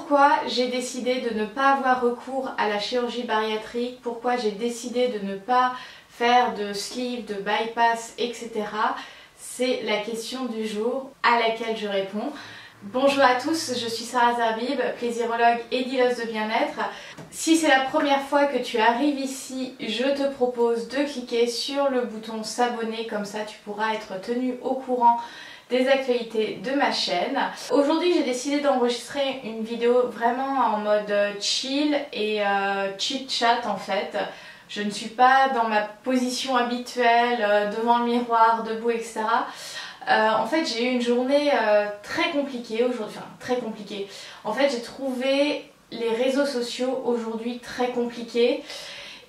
pourquoi j'ai décidé de ne pas avoir recours à la chirurgie bariatrique, pourquoi j'ai décidé de ne pas faire de sleeve, de bypass, etc. C'est la question du jour à laquelle je réponds. Bonjour à tous, je suis Sarah Zerbib, plaisirologue et dealeuse de bien-être. Si c'est la première fois que tu arrives ici, je te propose de cliquer sur le bouton s'abonner, comme ça tu pourras être tenu au courant des actualités de ma chaîne. Aujourd'hui j'ai décidé d'enregistrer une vidéo vraiment en mode chill et chit-chat en fait. Je ne suis pas dans ma position habituelle, devant le miroir, debout, etc. En fait j'ai eu une journée très compliquée aujourd'hui, enfin très compliquée. En fait j'ai trouvé les réseaux sociaux aujourd'hui très compliqués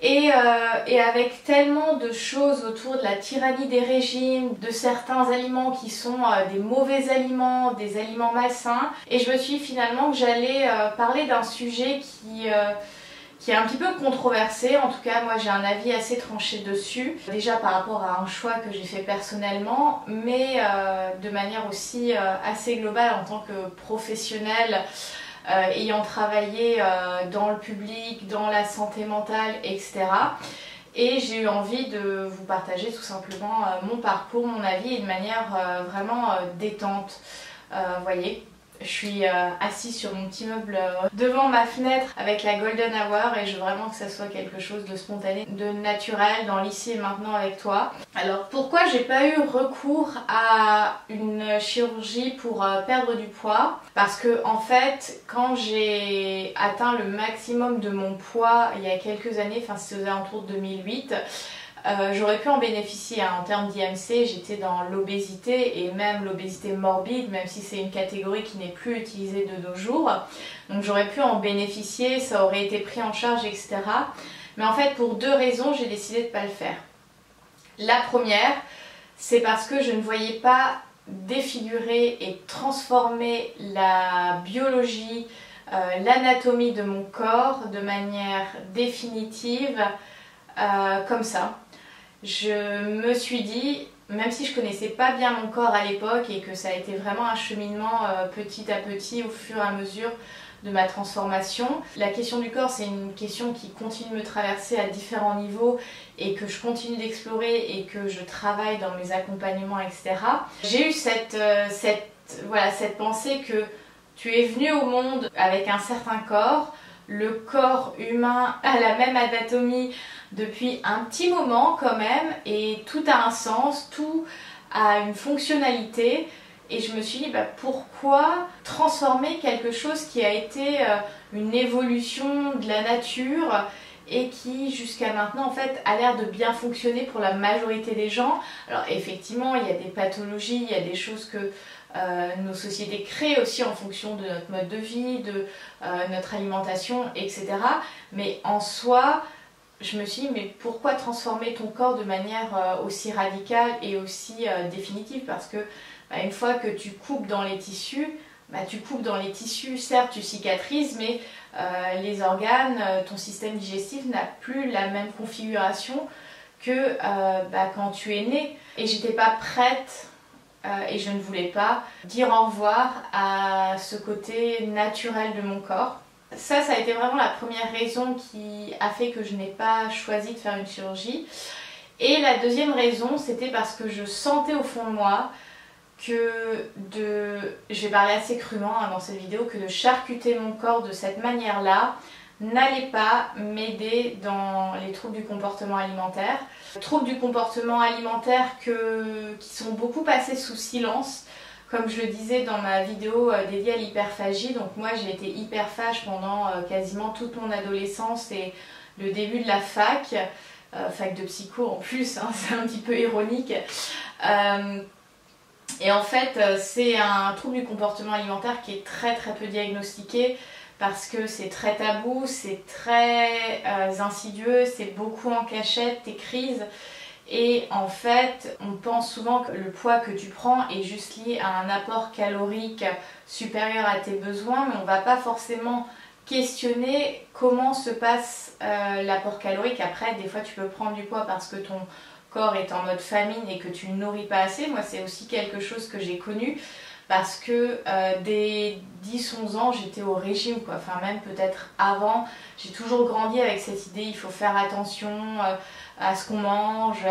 et avec tellement de choses autour de la tyrannie des régimes, de certains aliments qui sont des mauvais aliments, des aliments malsains, et je me suis dit finalement que j'allais parler d'un sujet qui est un petit peu controversé. En tout cas moi j'ai un avis assez tranché dessus, déjà par rapport à un choix que j'ai fait personnellement, mais de manière aussi assez globale en tant que professionnelle, ayant travaillé dans le public, dans la santé mentale, etc. Et j'ai eu envie de vous partager tout simplement mon parcours, mon avis, et de manière vraiment détente. Voyez, je suis assise sur mon petit meuble devant ma fenêtre avec la golden hour et je veux vraiment que ça soit quelque chose de spontané, de naturel dans l'ici et maintenant avec toi. Alors pourquoi j'ai pas eu recours à une chirurgie pour perdre du poids? Parce que en fait quand j'ai atteint le maximum de mon poids il y a quelques années, enfin c'était aux alentours de 2008, j'aurais pu en bénéficier en termes d'IMC. J'étais dans l'obésité et même l'obésité morbide, même si c'est une catégorie qui n'est plus utilisée de nos jours. Donc j'aurais pu en bénéficier, ça aurait été pris en charge, etc. Mais en fait pour deux raisons j'ai décidé de ne pas le faire. La première, c'est parce que je ne voyais pas défigurer et transformer la biologie, l'anatomie de mon corps de manière définitive comme ça. Je me suis dit, même si je connaissais pas bien mon corps à l'époque et que ça a été vraiment un cheminement petit à petit au fur et à mesure de ma transformation, la question du corps c'est une question qui continue de me traverser à différents niveaux et que je continue d'explorer et que je travaille dans mes accompagnements, etc. J'ai eu cette pensée que tu es venu au monde avec un certain corps, le corps humain a la même anatomie depuis un petit moment quand même, et tout a un sens, tout a une fonctionnalité, et je me suis dit pourquoi transformer quelque chose qui a été une évolution de la nature et qui jusqu'à maintenant en fait a l'air de bien fonctionner pour la majorité des gens. Alors effectivement il y a des pathologies, il y a des choses que nos sociétés créent aussi en fonction de notre mode de vie, de notre alimentation, etc. Mais en soi, je me suis dit, mais pourquoi transformer ton corps de manière aussi radicale et aussi définitive? Parce que une fois que tu coupes dans les tissus, tu coupes dans les tissus, certes tu cicatrises, mais les organes, ton système digestif n'a plus la même configuration que quand tu es né. Et j'étais pas prête et je ne voulais pas dire au revoir à ce côté naturel de mon corps. Ça a été vraiment la première raison qui a fait que je n'ai pas choisi de faire une chirurgie. Et la deuxième raison, c'était parce que je sentais au fond de moi que je vais parler assez crûment dans cette vidéo, que de charcuter mon corps de cette manière-là n'allait pas m'aider dans les troubles du comportement alimentaire. Troubles du comportement alimentaire qui sont beaucoup passés sous silence. Comme je le disais dans ma vidéo dédiée à l'hyperphagie, donc moi j'ai été hyperphage pendant quasiment toute mon adolescence et le début de la fac de psycho en plus, hein, c'est un petit peu ironique. Et en fait c'est un trouble du comportement alimentaire qui est très peu diagnostiqué parce que c'est très tabou, c'est très insidieux, c'est beaucoup en cachette, tes crises. Et en fait, on pense souvent que le poids que tu prends est juste lié à un apport calorique supérieur à tes besoins, mais on ne va pas forcément questionner comment se passe l'apport calorique. Après, des fois tu peux prendre du poids parce que ton corps est en mode famine et que tu ne nourris pas assez. Moi c'est aussi quelque chose que j'ai connu. parce que dès 10-11 ans j'étais au régime quoi, enfin même peut-être avant. J'ai toujours grandi avec cette idée, il faut faire attention à ce qu'on mange,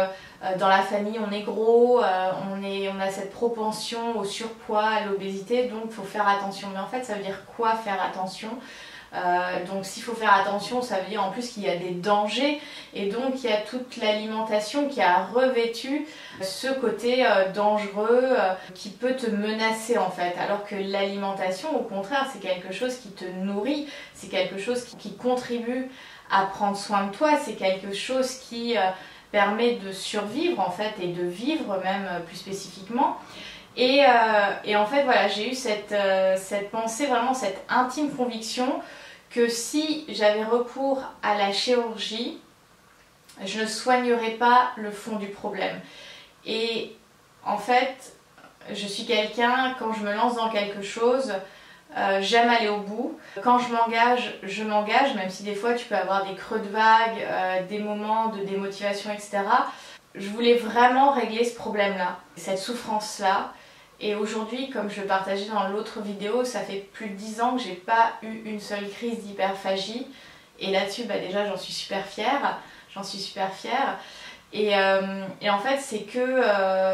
dans la famille on est gros, on a cette propension au surpoids, à l'obésité, donc il faut faire attention. Mais en fait ça veut dire quoi faire attention? Donc s'il faut faire attention, ça veut dire en plus qu'il y a des dangers, et donc il y a toute l'alimentation qui a revêtu ce côté dangereux qui peut te menacer en fait, alors que l'alimentation au contraire c'est quelque chose qui te nourrit, c'est quelque chose qui contribue à prendre soin de toi, c'est quelque chose qui permet de survivre en fait et de vivre même plus spécifiquement. Et en fait voilà, j'ai eu cette pensée, vraiment cette intime conviction que si j'avais recours à la chirurgie, je ne soignerais pas le fond du problème. Et en fait, je suis quelqu'un, quand je me lance dans quelque chose, j'aime aller au bout. Quand je m'engage, même si des fois tu peux avoir des creux de vague, des moments de démotivation, etc. Je voulais vraiment régler ce problème-là, cette souffrance-là. Et aujourd'hui, comme je le partageais dans l'autre vidéo, ça fait plus de 10 ans que j'ai pas eu une seule crise d'hyperphagie. Et là-dessus, bah déjà, j'en suis super fière. Et en fait, c'est que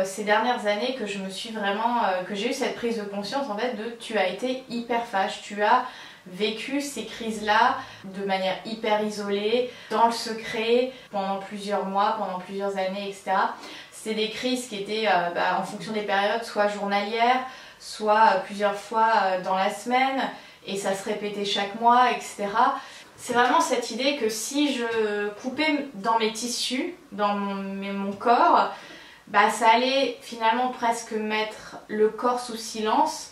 ces dernières années que je me suis vraiment, que j'ai eu cette prise de conscience en fait de tu as été hyperphage, tu as vécu ces crises-là de manière hyper isolée, dans le secret, pendant plusieurs mois, pendant plusieurs années, etc. C'était des crises qui étaient en fonction des périodes, soit journalières, soit plusieurs fois dans la semaine, et ça se répétait chaque mois, etc. C'est vraiment cette idée que si je coupais dans mes tissus, dans mon corps, bah, ça allait finalement presque mettre le corps sous silence,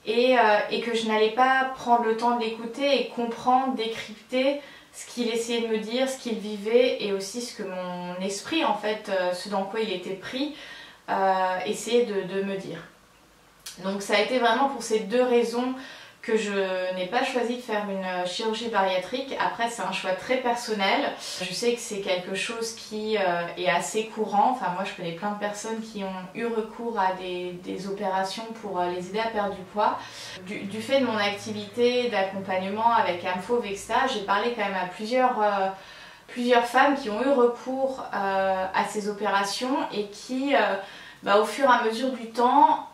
et que je n'allais pas prendre le temps de l'écouter et comprendre, décrypter ce qu'il essayait de me dire, ce qu'il vivait, et aussi ce que mon esprit, en fait, ce dans quoi il était pris, essayait de me dire. Donc ça a été vraiment pour ces deux raisons que je n'ai pas choisi de faire une chirurgie bariatrique. Après c'est un choix très personnel. Je sais que c'est quelque chose qui est assez courant. Enfin moi je connais plein de personnes qui ont eu recours à des opérations pour les aider à perdre du poids. Du fait de mon activité d'accompagnement avec Amfauve, etc., j'ai parlé quand même à plusieurs femmes qui ont eu recours à ces opérations et qui au fur et à mesure du temps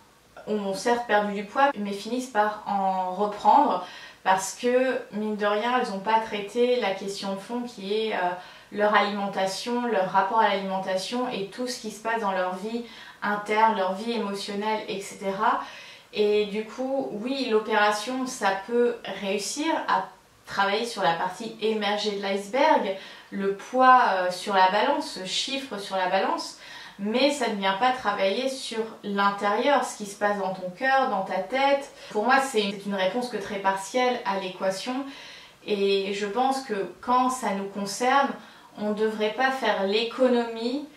ont certes perdu du poids mais finissent par en reprendre parce que mine de rien elles n'ont pas traité la question de fond qui est leur alimentation, leur rapport à l'alimentation et tout ce qui se passe dans leur vie interne, leur vie émotionnelle, etc. Et du coup oui, l'opération ça peut réussir à travailler sur la partie émergée de l'iceberg, le poids sur la balance, ce chiffre sur la balance, mais ça ne vient pas travailler sur l'intérieur, ce qui se passe dans ton cœur, dans ta tête. Pour moi, c'est une réponse que très partielle à l'équation, et je pense que quand ça nous concerne, on ne devrait pas faire l'économie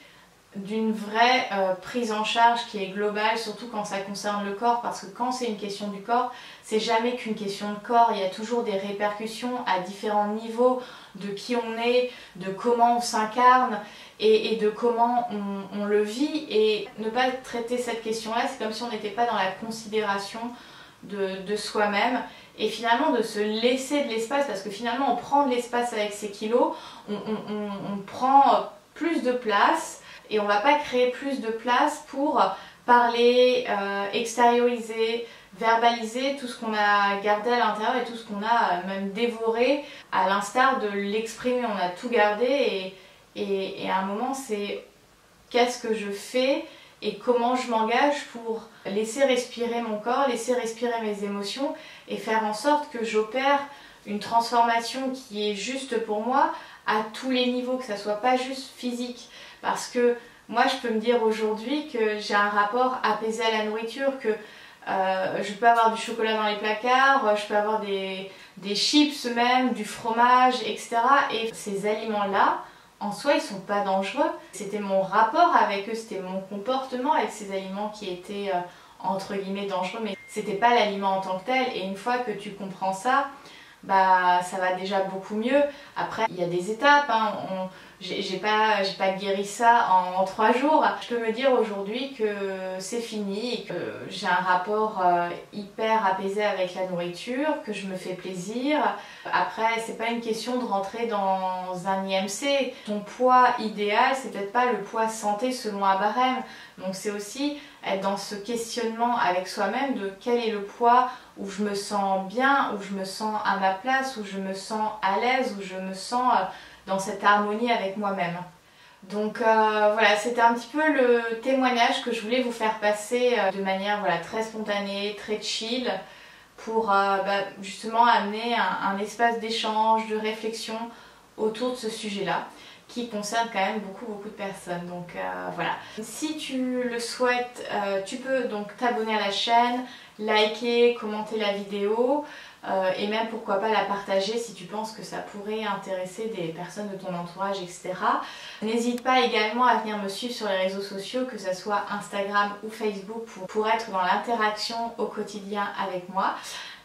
d'une vraie prise en charge qui est globale, surtout quand ça concerne le corps, parce que quand c'est une question du corps, c'est jamais qu'une question de corps, il y a toujours des répercussions à différents niveaux de qui on est, de comment on s'incarne et de comment on le vit, et ne pas traiter cette question-là, c'est comme si on n'était pas dans la considération de soi-même, et finalement de se laisser de l'espace, parce que finalement on prend de l'espace avec ces kilos, on prend plus de place, et on ne va pas créer plus de place pour parler, extérioriser, verbaliser tout ce qu'on a gardé à l'intérieur et tout ce qu'on a même dévoré, à l'instar de l'exprimer. On a tout gardé, et à un moment c'est qu'est-ce que je fais et comment je m'engage pour laisser respirer mon corps, laisser respirer mes émotions et faire en sorte que j'opère une transformation qui est juste pour moi à tous les niveaux, que ça soit pas juste physique. Parce que moi je peux me dire aujourd'hui que j'ai un rapport apaisé à la nourriture, que je peux avoir du chocolat dans les placards, je peux avoir des chips même, du fromage, etc. Et ces aliments-là, en soi, ils sont pas dangereux. C'était mon rapport avec eux, c'était mon comportement avec ces aliments qui était entre guillemets dangereux, mais c'était pas l'aliment en tant que tel. Et une fois que tu comprends ça, bah ça va déjà beaucoup mieux. Après, il y a des étapes, hein. j'ai pas guéri ça en 3 jours. Je peux me dire aujourd'hui que c'est fini et que j'ai un rapport hyper apaisé avec la nourriture, que je me fais plaisir. Après, c'est pas une question de rentrer dans un IMC. Ton poids idéal, c'est peut-être pas le poids santé selon un barème. Donc c'est aussi être dans ce questionnement avec soi-même de quel est le poids où je me sens bien, où je me sens à ma place, où je me sens à l'aise, où je me sens dans cette harmonie avec moi-même. Donc voilà, c'était un petit peu le témoignage que je voulais vous faire passer de manière très spontanée, très chill, pour justement amener un espace d'échange, de réflexion autour de ce sujet-là, qui concerne quand même beaucoup de personnes. Donc voilà. Si tu le souhaites, tu peux donc t'abonner à la chaîne, liker, commenter la vidéo et même pourquoi pas la partager si tu penses que ça pourrait intéresser des personnes de ton entourage, etc. N'hésite pas également à venir me suivre sur les réseaux sociaux, que ce soit Instagram ou Facebook, pour être dans l'interaction au quotidien avec moi.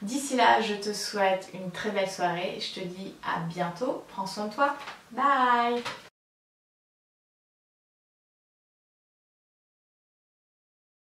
D'ici là, je te souhaite une très belle soirée. Je te dis à bientôt. Prends soin de toi. Bye!